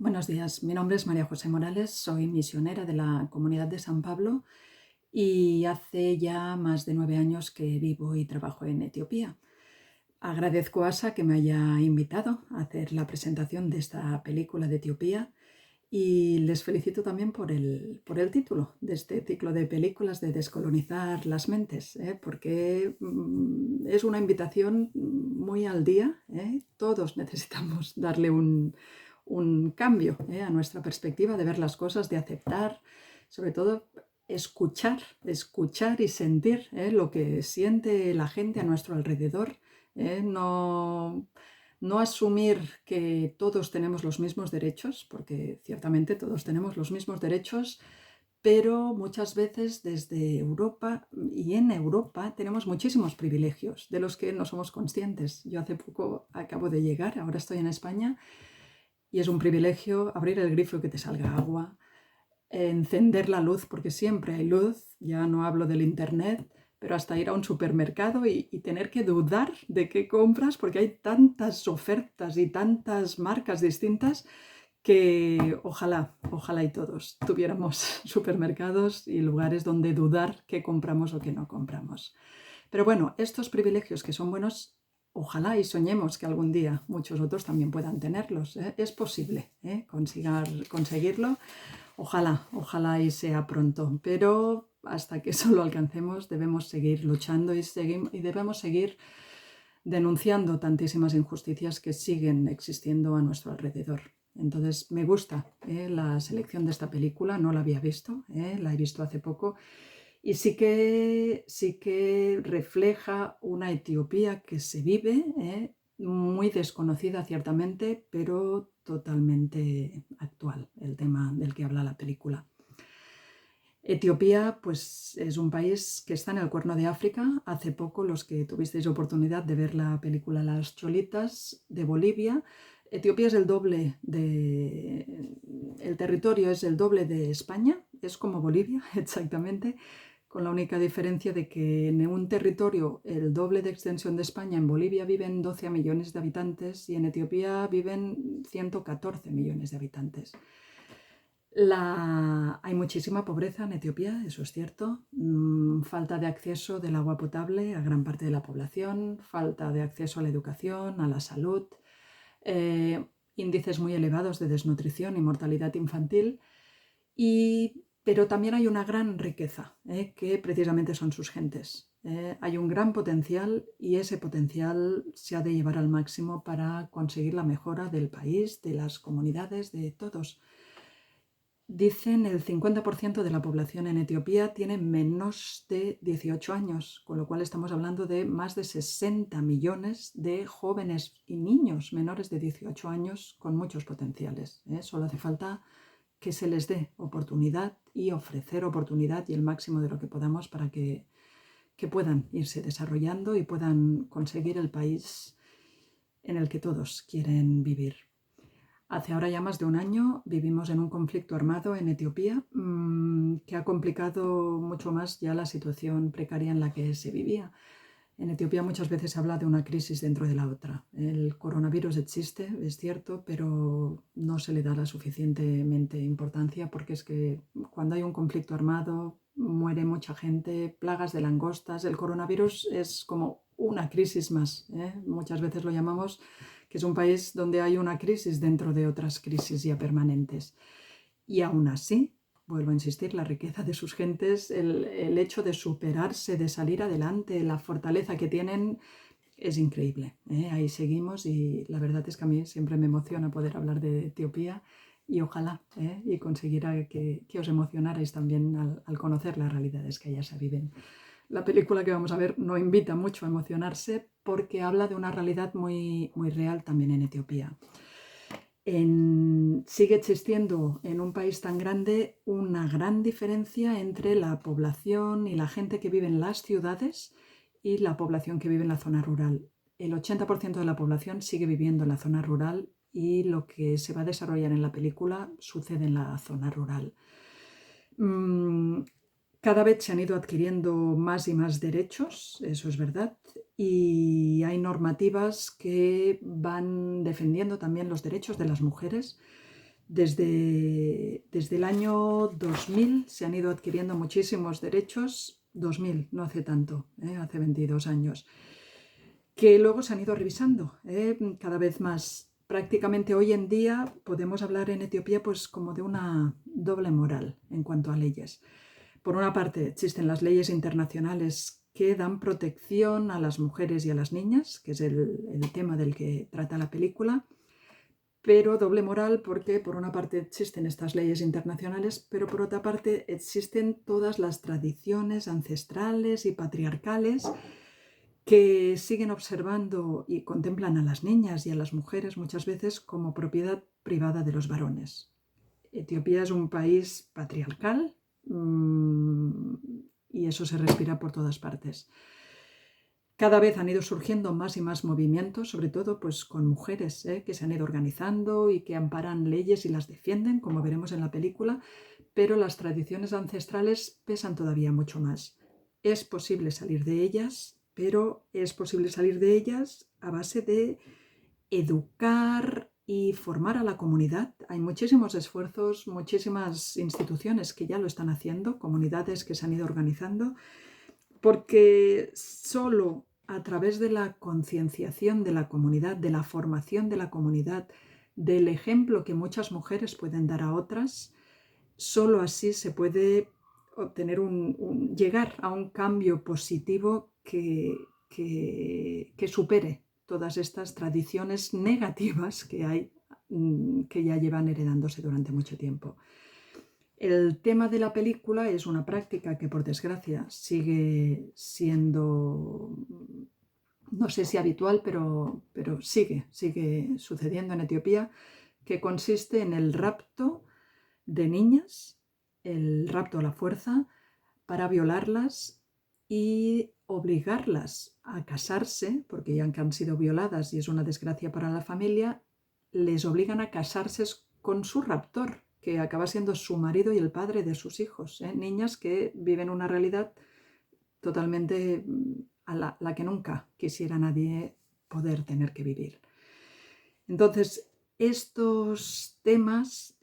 Buenos días, mi nombre es María José Morales, soy misionera de la Comunidad de San Pablo y hace ya más de 9 años que vivo y trabajo en Etiopía. Agradezco a ASA que me haya invitado a hacer la presentación de esta película de Etiopía y les felicito también por el título de este ciclo de películas de descolonizar las mentes, porque es una invitación muy al día. Todos necesitamos darle un cambio a nuestra perspectiva de ver las cosas, de aceptar, sobre todo escuchar y sentir lo que siente la gente a nuestro alrededor. No asumir que todos tenemos los mismos derechos, porque ciertamente todos tenemos los mismos derechos, pero muchas veces desde Europa y en Europa tenemos muchísimos privilegios de los que no somos conscientes. Yo hace poco acabo de llegar, ahora estoy en España, y es un privilegio abrir el grifo y que te salga agua, encender la luz, porque siempre hay luz, ya no hablo del internet, pero hasta ir a un supermercado y tener que dudar de qué compras, porque hay tantas ofertas y tantas marcas distintas que ojalá y todos tuviéramos supermercados y lugares donde dudar qué compramos o qué no compramos. Pero bueno, estos privilegios que son buenos, ojalá y soñemos que algún día muchos otros también puedan tenerlos. Es posible conseguirlo. Ojalá y sea pronto. Pero hasta que eso lo alcancemos debemos seguir luchando y debemos seguir denunciando tantísimas injusticias que siguen existiendo a nuestro alrededor. Entonces me gusta la selección de esta película, no la había visto, la he visto hace poco y sí que refleja una Etiopía que se vive, muy desconocida ciertamente, pero totalmente actual, el tema del que habla la película. Etiopía, pues, es un país que está en el Cuerno de África. Hace poco, los que tuvisteis oportunidad de ver la película Las Cholitas de Bolivia, Etiopía es el territorio es el doble de España, es como Bolivia exactamente, con la única diferencia de que en un territorio el doble de extensión de España, en Bolivia viven 12 millones de habitantes y en Etiopía viven 114 millones de habitantes. Hay muchísima pobreza en Etiopía, eso es cierto. Falta de acceso del agua potable a gran parte de la población, falta de acceso a la educación, a la salud, eh, índices muy elevados de desnutrición y mortalidad infantil, pero también hay una gran riqueza, que precisamente son sus gentes. Hay un gran potencial y ese potencial se ha de llevar al máximo para conseguir la mejora del país, de las comunidades, de todos. Dicen el 50% de la población en Etiopía tiene menos de 18 años, con lo cual estamos hablando de más de 60 millones de jóvenes y niños menores de 18 años con muchos potenciales. Solo hace falta que se les dé oportunidad y ofrecer oportunidad y el máximo de lo que podamos para que puedan irse desarrollando y puedan conseguir el país en el que todos quieren vivir. Hace ahora ya más de un año vivimos en un conflicto armado en Etiopía, que ha complicado mucho más ya la situación precaria en la que se vivía. En Etiopía muchas veces se habla de una crisis dentro de la otra. El coronavirus existe, es cierto, pero no se le da la suficientemente importancia porque es que cuando hay un conflicto armado muere mucha gente, plagas de langostas. El coronavirus es como una crisis más. Muchas veces lo llamamos que es un país donde hay una crisis dentro de otras crisis ya permanentes. Y aún así, vuelvo a insistir, la riqueza de sus gentes, el hecho de superarse, de salir adelante, la fortaleza que tienen, es increíble. Ahí seguimos y la verdad es que a mí siempre me emociona poder hablar de Etiopía y ojalá y conseguir que os emocionarais también al conocer las realidades que allá se viven. La película que vamos a ver no invita mucho a emocionarse porque habla de una realidad muy, muy real también en Etiopía. Sigue existiendo en un país tan grande una gran diferencia entre la población y la gente que vive en las ciudades y la población que vive en la zona rural. El 80% de la población sigue viviendo en la zona rural y lo que se va a desarrollar en la película sucede en la zona rural. Cada vez se han ido adquiriendo más y más derechos, eso es verdad, y hay normativas que van defendiendo también los derechos de las mujeres. Desde el año 2000 se han ido adquiriendo muchísimos derechos, 2000, no hace tanto, hace 22 años, que luego se han ido revisando cada vez más. Prácticamente hoy en día podemos hablar en Etiopía pues como de una doble moral en cuanto a leyes. Por una parte existen las leyes internacionales que dan protección a las mujeres y a las niñas, que es el tema del que trata la película, pero doble moral porque por una parte existen estas leyes internacionales, pero por otra parte existen todas las tradiciones ancestrales y patriarcales que siguen observando y contemplan a las niñas y a las mujeres muchas veces como propiedad privada de los varones. Etiopía es un país patriarcal y eso se respira por todas partes. Cada vez han ido surgiendo más y más movimientos, sobre todo pues, con mujeres que se han ido organizando y que amparan leyes y las defienden, como veremos en la película, pero las tradiciones ancestrales pesan todavía mucho más. Es posible salir de ellas, pero es posible salir de ellas a base de educar y formar a la comunidad. Hay muchísimos esfuerzos, muchísimas instituciones que ya lo están haciendo, comunidades que se han ido organizando, porque solo a través de la concienciación de la comunidad, de la formación de la comunidad, del ejemplo que muchas mujeres pueden dar a otras, solo así se puede obtener llegar a un cambio positivo que supere todas estas tradiciones negativas que hay, que ya llevan heredándose durante mucho tiempo. El tema de la película es una práctica que, por desgracia, sigue siendo, no sé si habitual, pero sigue sucediendo en Etiopía, que consiste en el rapto de niñas, el rapto a la fuerza, para violarlas y obligarlas a casarse, porque ya han sido violadas y es una desgracia para la familia, les obligan a casarse con su raptor, que acaba siendo su marido y el padre de sus hijos. Niñas que viven una realidad totalmente a la que nunca quisiera nadie poder tener que vivir. Entonces, estos temas,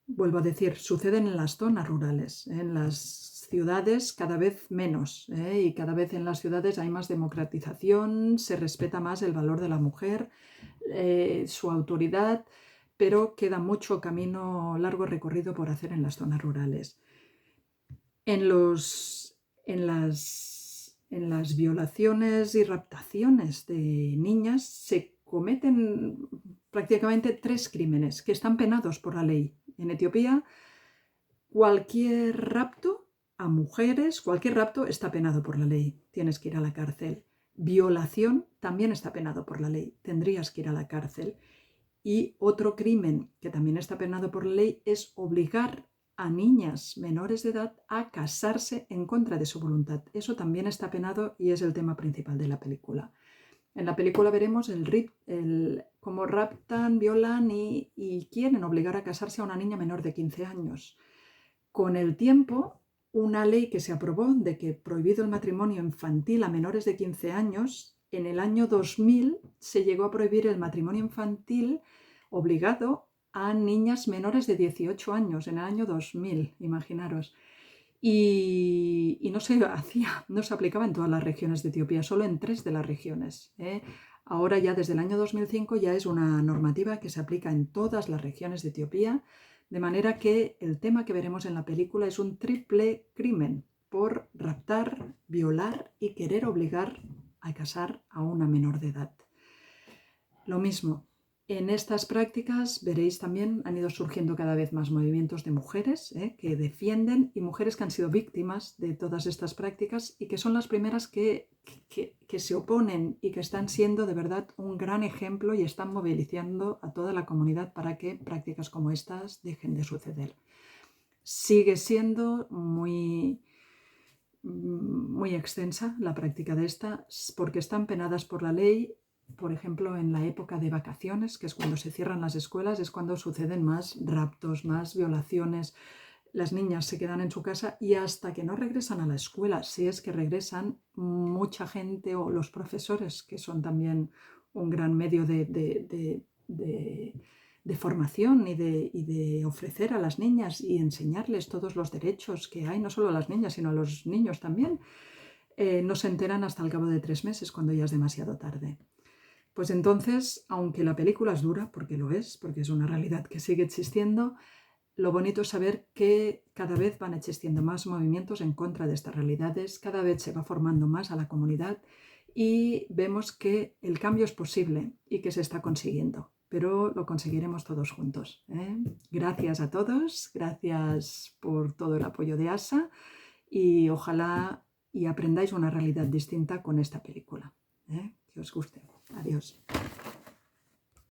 vuelvo a decir, suceden en las zonas rurales, en las ciudades cada vez menos, y cada vez en las ciudades hay más democratización, se respeta más el valor de la mujer, su autoridad, pero queda mucho camino largo recorrido por hacer en las zonas rurales. En las violaciones y raptaciones de niñas se cometen prácticamente 3 crímenes que están penados por la ley. En Etiopía, cualquier rapto a mujeres, cualquier rapto está penado por la ley. Tienes que ir a la cárcel. Violación también está penado por la ley. Tendrías que ir a la cárcel. Y otro crimen que también está penado por la ley es obligar a niñas menores de edad a casarse en contra de su voluntad. Eso también está penado y es el tema principal de la película. En la película veremos cómo raptan, violan y quieren obligar a casarse a una niña menor de 15 años. Con el tiempo, una ley que se aprobó de que prohibido el matrimonio infantil a menores de 15 años, en el año 2000 se llegó a prohibir el matrimonio infantil obligado a niñas menores de 18 años, en el año 2000, imaginaros. Y no se aplicaba en todas las regiones de Etiopía, solo en 3 de las regiones. Ahora ya desde el año 2005 ya es una normativa que se aplica en todas las regiones de Etiopía, de manera que el tema que veremos en la película es un triple crimen por raptar, violar y querer obligar a casar a una menor de edad. Lo mismo, en estas prácticas veréis también han ido surgiendo cada vez más movimientos de mujeres que defienden y mujeres que han sido víctimas de todas estas prácticas y que son las primeras que se oponen y que están siendo de verdad un gran ejemplo y están movilizando a toda la comunidad para que prácticas como estas dejen de suceder. Sigue siendo muy extensa la práctica de estas porque están penadas por la ley. Por ejemplo, en la época de vacaciones, que es cuando se cierran las escuelas, es cuando suceden más raptos, más violaciones. Las niñas se quedan en su casa y hasta que no regresan a la escuela, si es que regresan, mucha gente o los profesores, que son también un gran medio de formación y de ofrecer a las niñas y enseñarles todos los derechos que hay, no solo a las niñas, sino a los niños también, no se enteran hasta el cabo de 3 meses, cuando ya es demasiado tarde. Pues entonces, aunque la película es dura, porque lo es, porque es una realidad que sigue existiendo, lo bonito es saber que cada vez van existiendo más movimientos en contra de estas realidades, cada vez se va formando más a la comunidad y vemos que el cambio es posible y que se está consiguiendo, pero lo conseguiremos todos juntos, ¿eh? Gracias a todos, gracias por todo el apoyo de ASA y ojalá y aprendáis una realidad distinta con esta película, ¿eh? Que os guste. Adiós.